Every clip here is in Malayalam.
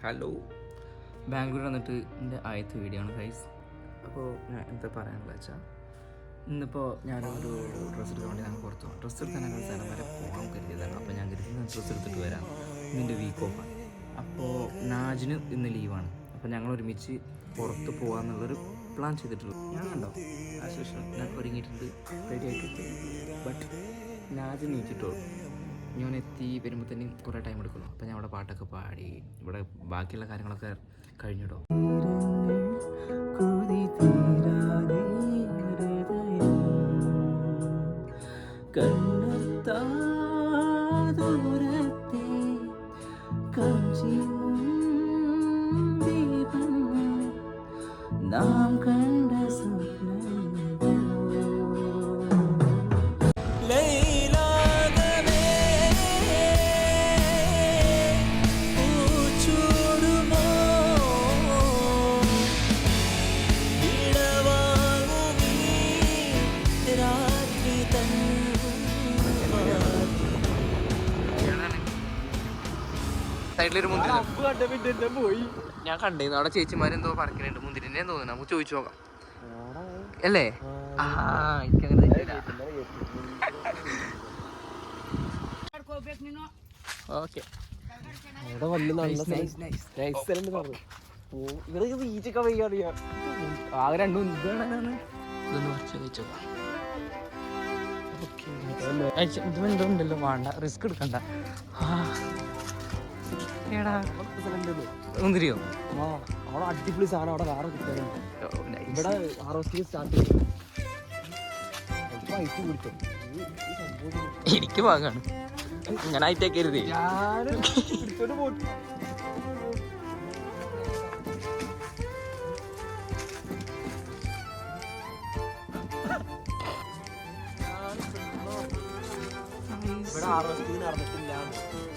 ഹലോ, ബാംഗ്ലൂർ വന്നിട്ട് എൻ്റെ ആദ്യത്തെ വീഡിയോ ആണ് ഗൈസ്. അപ്പോൾ ഞാൻ എന്താ പറയാനുള്ളത് വെച്ചാൽ, ഇന്നിപ്പോൾ ഞാനൊരു ഡ്രസ്സ് എടുക്കാൻ വേണ്ടി ഞങ്ങൾ പുറത്തു പോകും. ഡ്രസ്സ് എടുക്കാൻ സ്ഥലം വരെ പോകാൻ കരുതിയതാണ്. അപ്പോൾ ഞാൻ കരുതി ഡ്രസ്സ് എടുത്തിട്ട് വരാം, ഇന്നിൻ്റെ വീക്ക് ഓഫാണ്. അപ്പോൾ നാജിന് ഇന്ന് ലീവാണ്. അപ്പോൾ ഞങ്ങൾ ഒരുമിച്ച് പുറത്ത് പോകാമെന്നുള്ളൊരു പ്ലാൻ ചെയ്തിട്ടുള്ളൂ. ഞാൻ കണ്ടോ ആശ്വാസം ഞാൻ ഒരുങ്ങിയിട്ടുണ്ട്, റെഡി ആയിട്ടുണ്ട്. ബട്ട് നാജ് നീച്ചിട്ടുള്ളൂ. ഞാൻ എത്തി വരുമ്പോൾ തന്നെ കുറേ ടൈം എടുക്കുന്നു. അപ്പോൾ ഞാൻ അവിടെ പാട്ടൊക്കെ പാടി ഇവിടെ ബാക്കിയുള്ള കാര്യങ്ങളൊക്കെ കഴിഞ്ഞിട്ടോ. നാം കണ്ട സൈഡിലൊരു മുന്തിരി പോയി ഞാൻ കണ്ടിരുന്നു. അവിടെ ചേച്ചിമാരെന്തോ പറക്കലുണ്ട്, മുന്തിരിനെ തോന്നുന്നു. നമുക്ക് ചോദിച്ചു നോക്കാം അല്ലേ? എനിക്കങ്ങനെ ഓക്കെ. ആകെ രണ്ടും ഇതൊന്ന് കുറച്ച് കഴിച്ചോക്കാം. ഇതുണ്ടല്ലോ, വേണ്ട റിസ്ക് എടുക്കണ്ട. മുന്തിരിയോ? അവിടെ അടിപൊളി സാധനം അവിടെ വേറെ കിട്ടാനുണ്ട്. ഇവിടെ എനിക്ക് വാങ്ങാണ് ഇങ്ങനെ ആയിട്ടേക്കരുത്.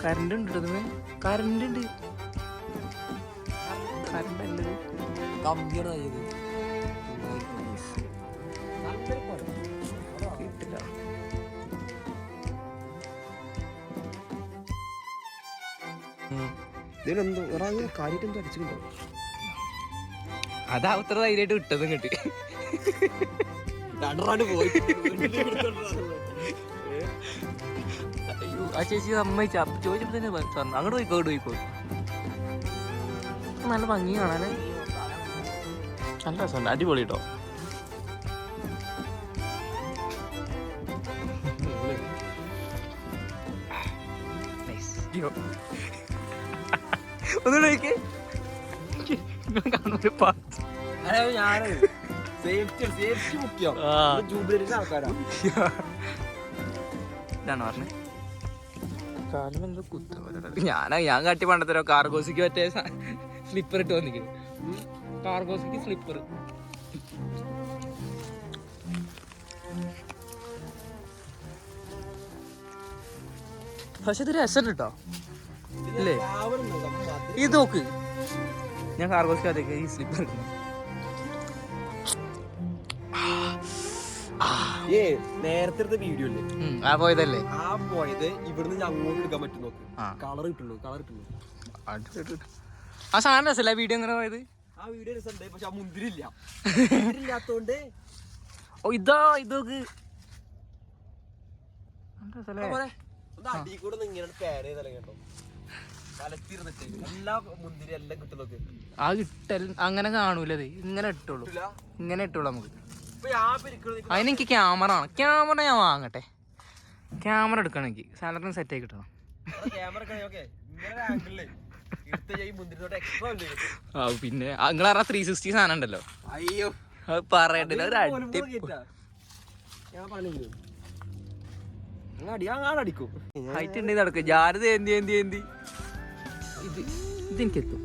കറണ്ട് ഉണ്ട്, കറണ്ട് ഉണ്ട്. കറണ്ട് അല്ലത് കിട്ടില്ല. അതാ ഉത്തര ധൈര്യമായിട്ട് വിട്ടത് കിട്ടി. പോയി ആ ചേച്ചി സമ്മതിച്ച ചോദിച്ചപ്പോ തന്നെ പറഞ്ഞു അങ്ങോട്ട് പോയിക്കോ, പോയിക്കോ. നല്ല ഭംഗി കാണാന്, നല്ല രസമുണ്ട്, അടിപൊളി കേട്ടോ. ഒന്നുകൂടെ ഇതാണ് പറഞ്ഞത്. കാലമെന്തോ ഞാൻ കാട്ടി പണ്ടത്തരോ കാർഗോസിക്ക് മറ്റേ സ്ലിപ്പർ ഇട്ട് വന്നിരിക്കുന്നു. കാർഗോസിക്ക് സ്ലിപ്പർ. പക്ഷെ ഇത് രസം കേട്ടോ അല്ലേ? ഇത് നോക്ക്, ഞാൻ കാർഗോസിക്ക് അതേക്ക് ഈ സ്ലിപ്പർ ഇട്ടു. നേരത്തെ വീഡിയോ ആ പോയതല്ലേ? ആ പോയത് ഇവിടുന്ന് അങ്ങോട്ട് എടുക്കാൻ പറ്റും. നോക്ക്, കളർ കിട്ടുള്ളൂ. ആ സാധനം രസല്ലേ വീഡിയോ എങ്ങനെ പോയത്? ആ വീഡിയോ രസമുണ്ട്, പക്ഷെ ആ മുന്തിരി ഇല്ലാത്തോണ്ട്. ഓ ഇതോ ഇതൊക്കെ അടിക്കൂടെ ഇങ്ങനെ കയറി കേട്ടോ. വലത്തിരുന്നിട്ട് എല്ലാ മുന്തിരി എല്ലാം കിട്ടും. നോക്ക്, ആ കിട്ടൽ അങ്ങനെ കാണൂലത്. ഇങ്ങനെ ഇട്ടുള്ളൂ, ഇങ്ങനെ ഇട്ടുള്ളൂ നമുക്ക്. അതിനെനിക്ക് ക്യാമറ ആണ്. ക്യാമറ ഞാൻ വാങ്ങട്ടെ. ക്യാമറ എടുക്കണം എനിക്ക്. സാലറിന് സെറ്റ് ആയി കിട്ടണം. പിന്നെ നിങ്ങളെ 360 സാധനം ഉണ്ടല്ലോ. അയ്യോ അത് പറയണ്ടല്ലോ. ഒരു അടിക്കും ഹൈറ്റ് ഉണ്ടെങ്കിൽ നടക്കും. ജാരത എന്തി ഇതെനിക്കെത്തും.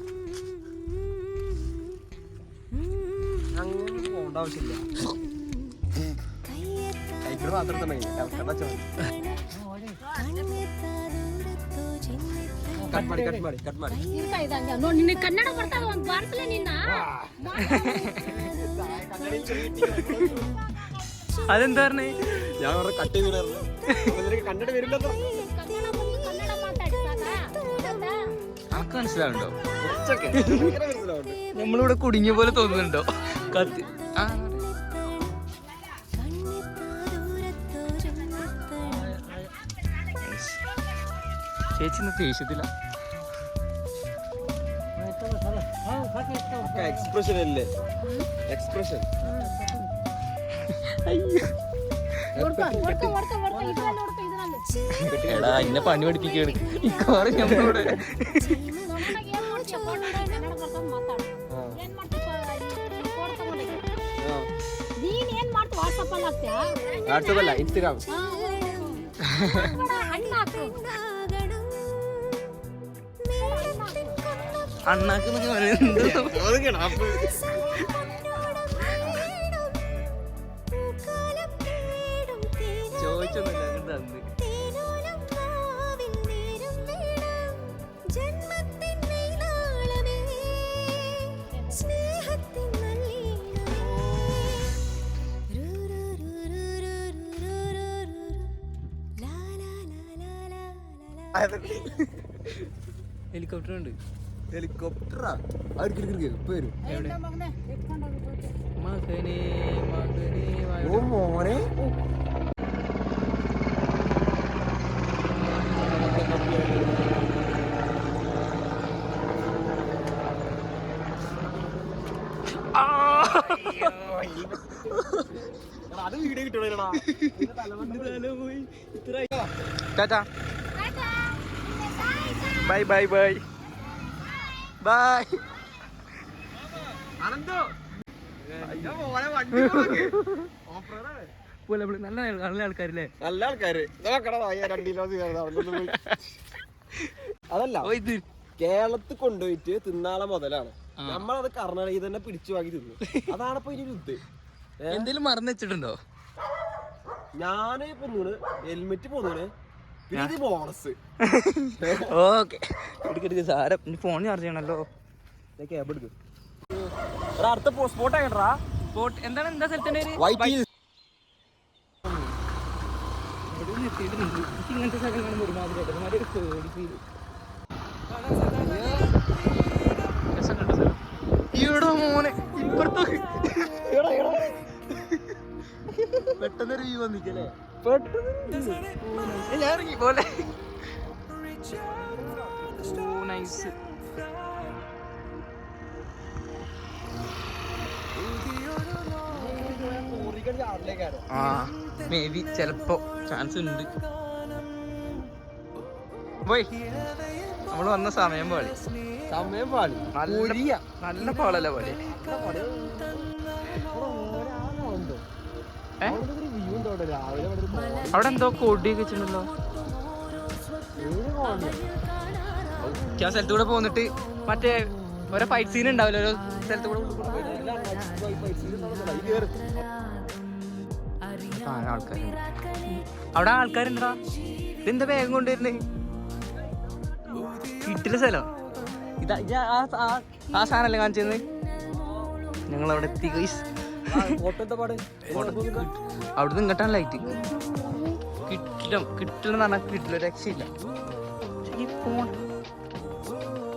അങ്ങനെ പോകേണ്ട ആവശ്യമില്ല. കൈക്കൂടെ മാത്രം തന്നെ ಕನ್ನಡ ಬರ್ತಾವ ಒಂದ್ ಬಾರ್ಸಲೆ ನಿನ್ನ അതെന്താ പറഞ്ഞേ? ഞാൻ കട്ട് ചെയ്ത് കന്നഡ വരില്ല. നിനക്ക് മനസ്സിലാവുണ്ടോ? കുറച്ചൊക്കെ ഭയങ്കര മനസ്സിലാവുന്നുണ്ട്. നമ്മളിവിടെ കുടുങ്ങിയ പോലെ തോന്നുന്നുണ്ടോ? കത്തി ആ ചേച്ചി ഇന്നത്തെ ദേഷ്യത്തില്ല. എക്സ്പ്രഷൻ അല്ലേ, എക്സ്പ്രഷൻ. എടാ ഇന്നെ പണി പഠിപ്പിക്കാണ് ഇക്കാറ് നമ്മളിവിടെ. വാട്സപ്പല്ല, ഇൻസ്റ്റഗ്രാം. അണ്ണാക്ക് ചോദിച്ചൊന്നുമില്ല തന്ന്. ഹെലികോപ്റ്റർ ഉണ്ട്. ഹെലികോപ്റ്ററാ? ഇപ്പൊ വരും. മകനെ മകനെ ഓ മോനെ, അത് വീഡിയോ കിട്ടണേടാ. Tata bye bye bye bye. നല്ല നല്ല ആൾക്കാരില്ലേ? നല്ല ആൾക്കാര്. അതല്ല, ഇത് കേരളത്തിൽ കൊണ്ടുപോയിട്ട് തിന്നാളെ മുതലാണ്. നമ്മളത് കർണാടകയിൽ തന്നെ പിടിച്ചു വാങ്ങി തിന്നു. അതാണ് ഇപ്പൊ ഇനി ഇത്. എന്തേലും മറന്നു വെച്ചിട്ടുണ്ടോ? ഞാന് പൊന്നൂണ് ഹെൽമെറ്റ് പോന്നൂണ്, പിന്നെ ഇത് ബോണസ്. ഓക്കെ എടുക്കെടുക്ക് സാരം. ഇനി ഫോൺ ചാർജ് ചെയ്യണല്ലോ. ക്യാബ് എടുക്കും. അടുത്ത സ്പോട്ട് ആയിട്ടാ. സ്പോട്ട് എന്താണ്? എന്താ സ്ഥലത്തിന്റെ പേര്? ഇങ്ങനത്തെ സ്ഥലം കാണുമ്പോൾ ഒരുമാതിരി ഇവിടെ മോനെ ഇപ്പുറത്തോ പെട്ടെന്നൊരു വ്യൂ വന്നിക്കല്ലേ? ഞാൻ ഇറങ്ങി പോലെ. നൈസ്. ആ മേ ബി ചിലപ്പോ ചാൻസ് ഉണ്ട്. പോയി നമ്മള് വന്ന സമയം പാടി. സമയം പാടി. നല്ല പാടല്ല പോലെ. അവിടെ എന്തോ കൊടിയൊക്കെ വെച്ചിട്ടുണ്ടല്ലോ. ആ സ്ഥലത്ത് കൂടെ പോന്നിട്ട് മറ്റേ ഓരോ ഫൈറ്റ് സീൻ ഉണ്ടാവില്ല ഓരോ സ്ഥലത്ത് കൂടെ. ആൾക്കാരുണ്ട് അവിടെ. ആൾക്കാരുണ്ടാ. ഇതെന്താ വേഗം കൊണ്ടുവരുന്നേ? വീട്ടിലെ സ്ഥലം ഇതാ. ആ സാധനല്ലേ കാണിച്ചത്? ഞങ്ങളവിടെ എത്തി ഗൈസ്. അവിടുന്ന് ഇങ്ങോട്ടാണ് ലൈറ്റ്. കിട്ടില്ലെന്ന് പറഞ്ഞാൽ കിട്ടില്ല, രക്ഷയില്ല. ഈ ഫോൺ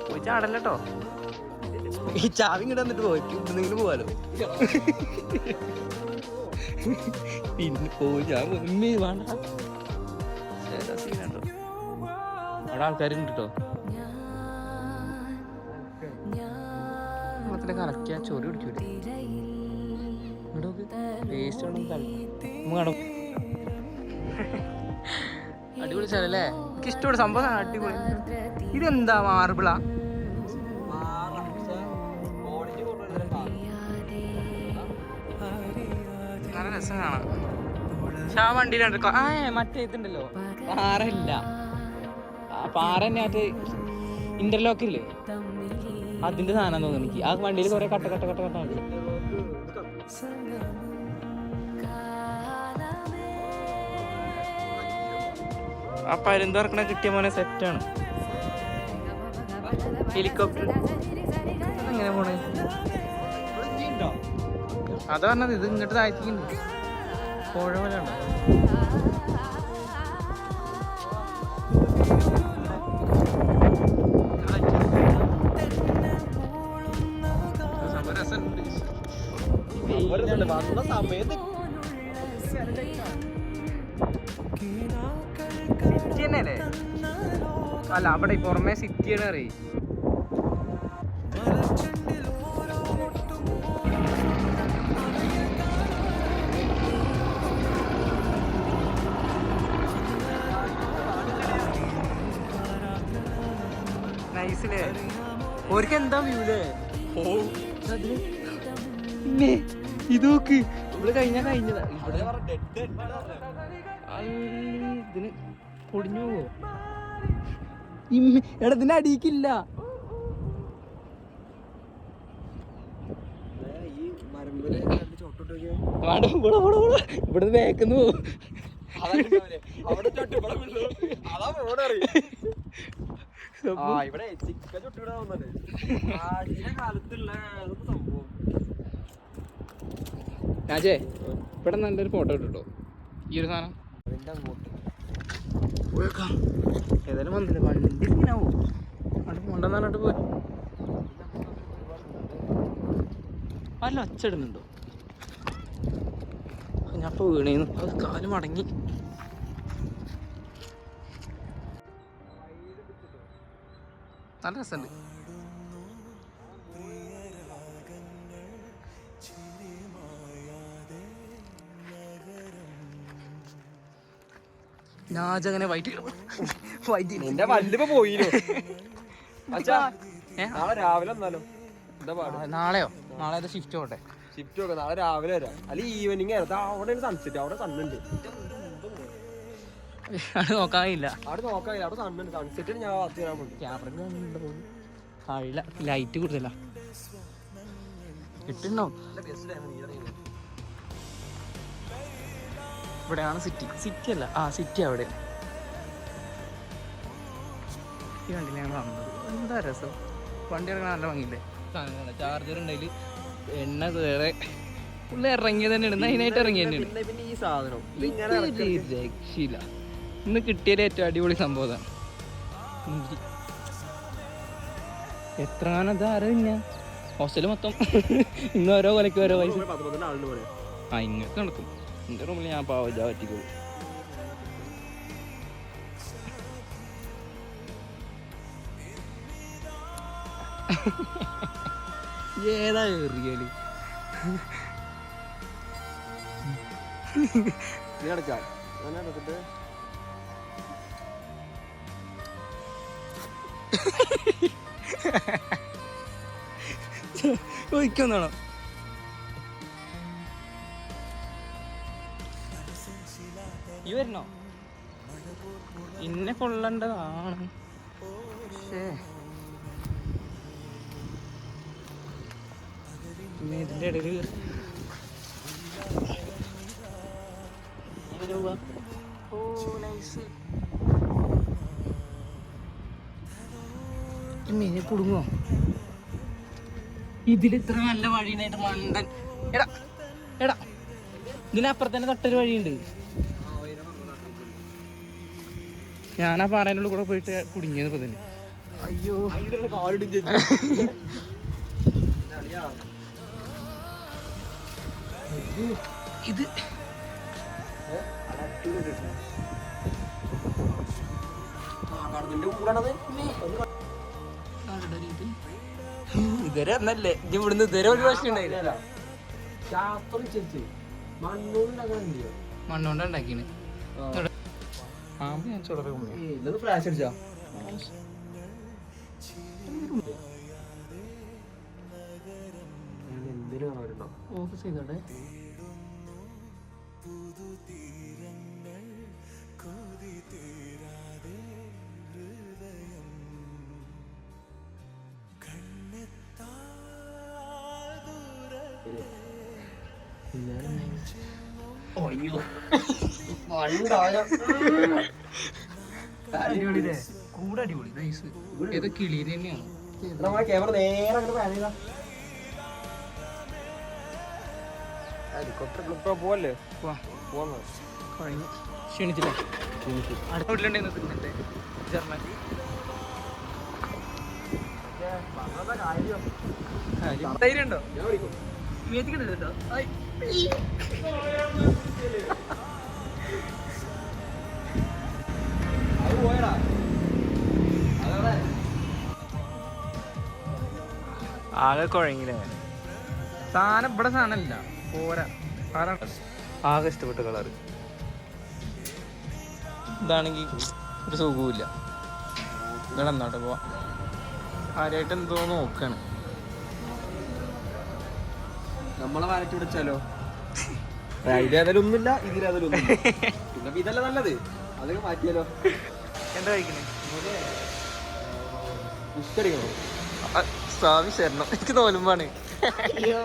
പോയി ചാടല്ലോ. ഈ ചാവി ഇങ്ങോട്ട് വന്നിട്ട് പോയി ഇവിടുന്നെങ്കിലും പോവാലോ. പിന്നെ പോയി ഞാൻ വേണ്ട. സീനുണ്ടോ? അവിടെ ആൾക്കാരുണ്ട് കേട്ടോ. കലക്കിയാ ചോറി പിടിക്കൂലേ? വേസ്റ്റ് അടിപൊളി സ്ഥലല്ലേ? എനിക്ക് ഇഷ്ടമുള്ള സംഭവം. അടിപൊളി. ഇതെന്താ മാർബിളാ? നല്ല രസം കാണാം. പക്ഷെ ആ വണ്ടിയിലുണ്ട് മറ്റേ ഇതുണ്ടല്ലോ, പാറയില്ല. പാറ തന്നെ മറ്റേ ഇന്റർലോക്ക് ഇല്ലേ, അതിന്റെ സാധനം തോന്നുന്നു എനിക്ക്. ആ വണ്ടിയിൽ കുറെ കട്ട കട്ട കട്ട കട്ട ഉണ്ട്. ആ പരുന്ത് കിട്ടിയ മോനെ സെറ്റാണ്. ഹെലികോപ്റ്റർ അതെങ്ങനെ പോണേ? അതാ പറഞ്ഞത്. ഇത് ഇങ്ങോട്ട് താഴ്ത്തിക്കുന്നുണ്ട്. പുഴ പോലെ ഉണ്ട്. വന്ന സമയത്ത് സിറ്റി തന്നെയല്ലേ? അല്ല അവിടെ പുറമെ സിറ്റിയാണ് അറിയ. നൈസിലേ ഓർക്ക് എന്താ വ്യൂലേ? ഇത് നോക്ക്, ഇവിടെ കഴിഞ്ഞതാ. ഇതിന് പൊടിഞ്ഞു പോവോ? എടാ ഇതിന്റെ അടിയിക്കില്ല. ഇവിടെ വേക്കുന്നു പോവും. രാജേ ഇവിടെ നല്ലൊരു ഫോട്ടോ ഇട്ടോ ഈ ഒരു സാധനം. ഏതായാലും വന്നില്ല, വണ്ടി ഇങ്ങനെ ആവോ കൊണ്ടെന്ന് പറഞ്ഞിട്ട് പോയി. അല്ല ഒച്ചിടുന്നുണ്ടോ? ഞാൻ ഇപ്പൊ വീണേന്നു, അത് കാല് മടങ്ങി. നല്ല രസമുണ്ട്. ഞാജങ്ങനെ നിന്റെ വണ്ടിപ്പോ പോയില്ലോ. നാളെ രാവിലെ വന്നാലോ? എന്താ പാട്? നാളെയോ? നാളെ ഷിഫ്റ്റ് പോട്ടെ. ഷിഫ്റ്റ് ഒക്കെ നാളെ രാവിലെ വരാം, അല്ലെങ്കിൽ ഈവനിങ് ആയിരുന്നു. അവിടെ സൺസെറ്റ്, അവിടെ സണ്ണുണ്ട്. അത് നോക്കാനില്ല, അവിടെ നോക്കാനില്ല, അവിടെ സണ്ണുണ്ട്. സൺസെറ്റിന് ഞാൻ വാർത്ത ചെയ്യാൻ പോകും. ക്യാമറ ലൈറ്റ് കൂടുതലാ കിട്ടുന്നുണ്ടോ? ഇവിടെയാണ് സിറ്റി അല്ല, സിറ്റി അവിടെ. ഈ വണ്ടിയിൽ ഞങ്ങൾ വന്നത് എന്താ രസം. വണ്ടി ഇറങ്ങാൻ നല്ല ഭംഗിയില്ലേ? സാധനങ്ങളാണ്, ചാർജർ ഉണ്ടെങ്കിൽ എണ്ണ വേറെ പുള്ളി ഇറങ്ങിയത് തന്നെയാണ്, അതിനായിട്ട് ഇറങ്ങി തന്നെയാണ്. പിന്നെ ഈ സാധനം രക്ഷയില്ല. ഇന്ന് കിട്ടിയത് ഏറ്റവും അടിപൊളി സംഭവം. എത്ര കാലം അറിയില്ല. ഹോസ്റ്റല് മൊത്തം ഇന്ന് ഓരോ കൊലയ്ക്ക് ഓരോ പൈസ. ഇങ്ങോട്ട് നടക്കും. എൻ്റെ റൂമിൽ ഞാൻ പാവജ പറ്റിക്കോളൂ. ഏതാ ഏറിയാല് ഒഴിക്കൊന്നാണോ? ഈ വരണോ? ഇന്നെ കൊള്ളേണ്ടതാണ്. പക്ഷേ ഇതിൻ്റെ ഇടയിൽ മീനെ കുടുങ്ങോ? ഇതിലിത്ര നല്ല വഴിയായിട്ട് മണ്ടൻ. എടാ എടാ ഇതിനപ്പുറത്ത് തന്നെ തൊട്ടൊരു വഴിയുണ്ട്. ഞാനാ പാറേൻ്റെ കൂടെ പോയിട്ട് കുടുങ്ങിയത് ഇപ്പൊ തന്നെ. അയ്യോ ഇത് ഇതുവരെ എന്നല്ലേ ഇവിടുന്ന് ഇതുവരെ ഒരു പ്രശ്നം ഉണ്ടായില്ല. മണ്ണോണ്ട ഉണ്ടാക്കിന്. ഞാൻ ചുടറ് ഫ്ലാഷ് അടിച്ചാ ഓഫീസ് ചെയ്തോട്ടെ. കൂടെ അടിപൊളി നൈസ്. ഏതോ കിളി തന്നെയാണ്. ക്യാമറ നേരെ അങ്ങനെ പാൻ ചെയ്താ ഹെലികോപ്റ്റർ പോവല്ലേ? ക്ഷണിച്ചില്ലേ? അടുത്ത വീട്ടിലുണ്ടായിരുന്നു ജർമ്മനി. ധൈര്യം ഉണ്ടോ? മേത്തിക്കിട്ട് കേട്ടോ അത് പോയടാ അതവിടെ ആകെ കുഴങ്ങില്ലേ സാധനം ഇവിടെ സാധനമില്ല പോരാ ആകെ ഇഷ്ടപ്പെട്ട കളറ് ഇതാണെങ്കിൽ ഒരു സുഖവുമില്ല ഇവിടെ എന്നാട്ടെ പോവാ കാര്യമായിട്ട് എന്തോ നോക്കാണ് നമ്മളെ വാലറ്റ് വിളിച്ചാലോ ഇതിലേതായാലും ഒന്നുമില്ല ഇതിലേതായാലും ഒന്നുമില്ല പിന്നെ ഇതല്ല നല്ലത് അതൊക്കെ മാറ്റിയാലോ എന്താ കഴിക്കണേ പുസ്തടിക്കണോ സ്വാമി ശരണം എനിക്ക് തോലുമ്പാണ് അയ്യോ